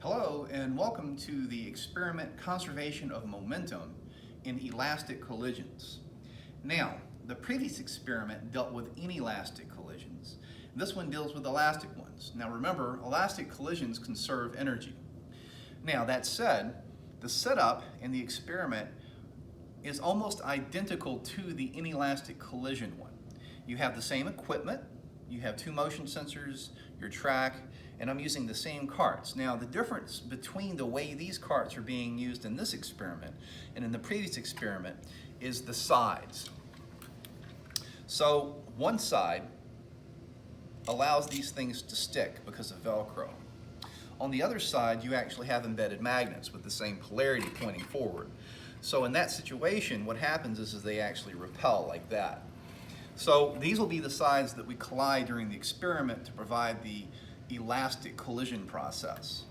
Hello and welcome to the experiment conservation of momentum in elastic collisions. Now, the previous experiment dealt with inelastic collisions. This one deals with elastic ones. Now remember, elastic collisions conserve energy. Now that said, the setup in the experiment is almost identical to the inelastic collision one. You have the same equipment, you have two motion sensors, your track, and I'm using the same carts. Now the difference between the way these carts are being used in this experiment and in the previous experiment is the sides. So one side allows these things to stick because of Velcro. On the other side, you actually have embedded magnets with the same polarity pointing forward. So in that situation, what happens is they actually repel like that. So these will be the sides that we collide during the experiment to provide the elastic collision process.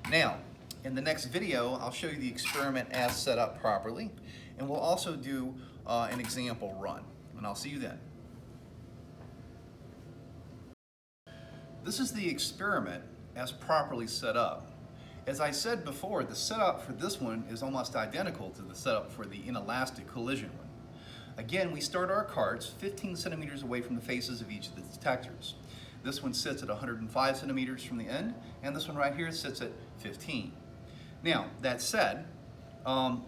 Now, in the next video, I'll show you the experiment as set up properly, and we'll also do an example run, and I'll see you then. This is the experiment as properly set up. As I said before, the setup for this one is almost identical to the setup for the inelastic collision one. Again, we start our carts 15 centimeters away from the faces of each of the detectors. This one sits at 105 centimeters from the end, and this one right here sits at 15. Now, that said,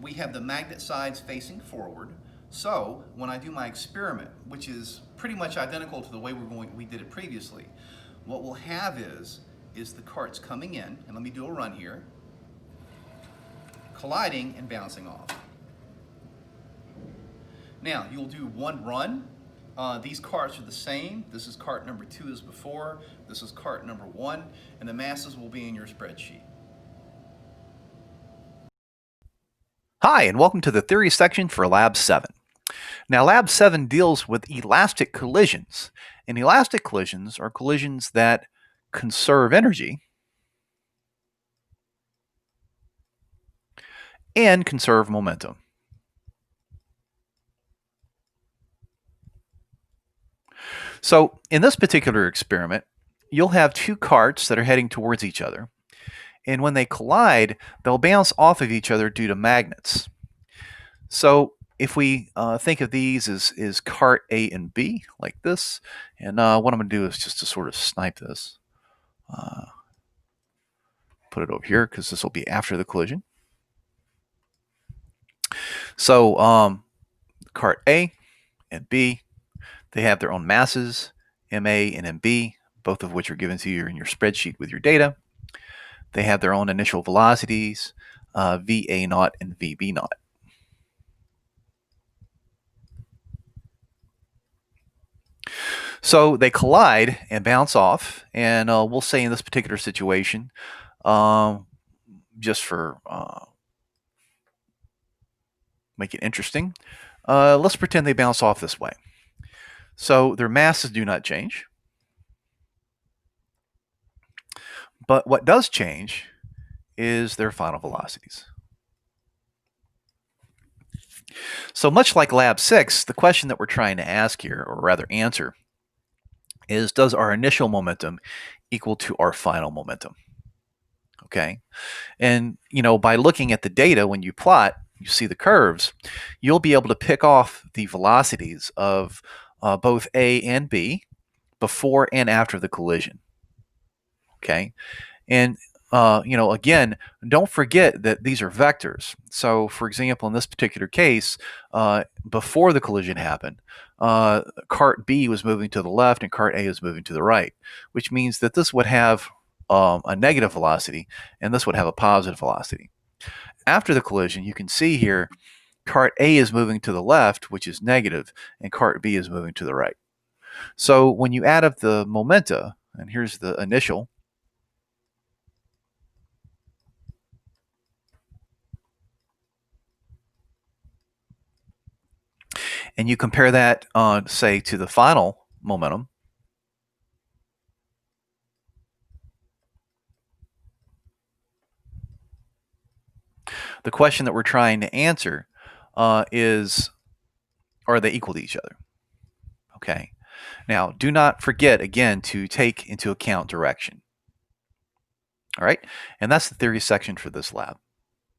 we have the magnet sides facing forward, so when I do my experiment, which is pretty much identical to the way we did it previously, what we'll have is the carts coming in, and let me do a run here, colliding and bouncing off. Now, you'll do one run. These carts are the same. This is cart number 2 as before. This is cart number 1, and the masses will be in your spreadsheet. Hi, and welcome to the theory section for Lab 7. Now, Lab 7 deals with elastic collisions. And elastic collisions are collisions that conserve energy and conserve momentum. So, in this particular experiment, you'll have two carts that are heading towards each other. And when they collide, they'll bounce off of each other due to magnets. So, if we think of these as cart A and B, like this, and what I'm going to do is just to sort of snipe this. Put it over here because this will be after the collision. So cart A and B, they have their own masses, MA and MB, both of which are given to you in your spreadsheet with your data. They have their own initial velocities, VA naught and VB naught. So they collide and bounce off, and we'll say in this particular situation, just for make it interesting, let's pretend they bounce off this way. So their masses do not change. But what does change is their final velocities. So much like Lab 6, the question that we're trying to ask here, or rather answer, is does our initial momentum equal to our final momentum? Okay. And, by looking at the data, when you plot, you see the curves, you'll be able to pick off the velocities of both A and B before and after the collision. Okay. And, again, don't forget that these are vectors. So, for example, in this particular case, before the collision happened, cart B was moving to the left and cart A is moving to the right, which means that this would have a negative velocity and this would have a positive velocity. After the collision, you can see here, cart A is moving to the left, which is negative, and cart B is moving to the right. So when you add up the momenta, and here's the initial, and you compare that, say, to the final momentum, the question that we're trying to answer is, are they equal to each other? Okay. Now, do not forget, again, to take into account direction. All right, and that's the theory section for this lab.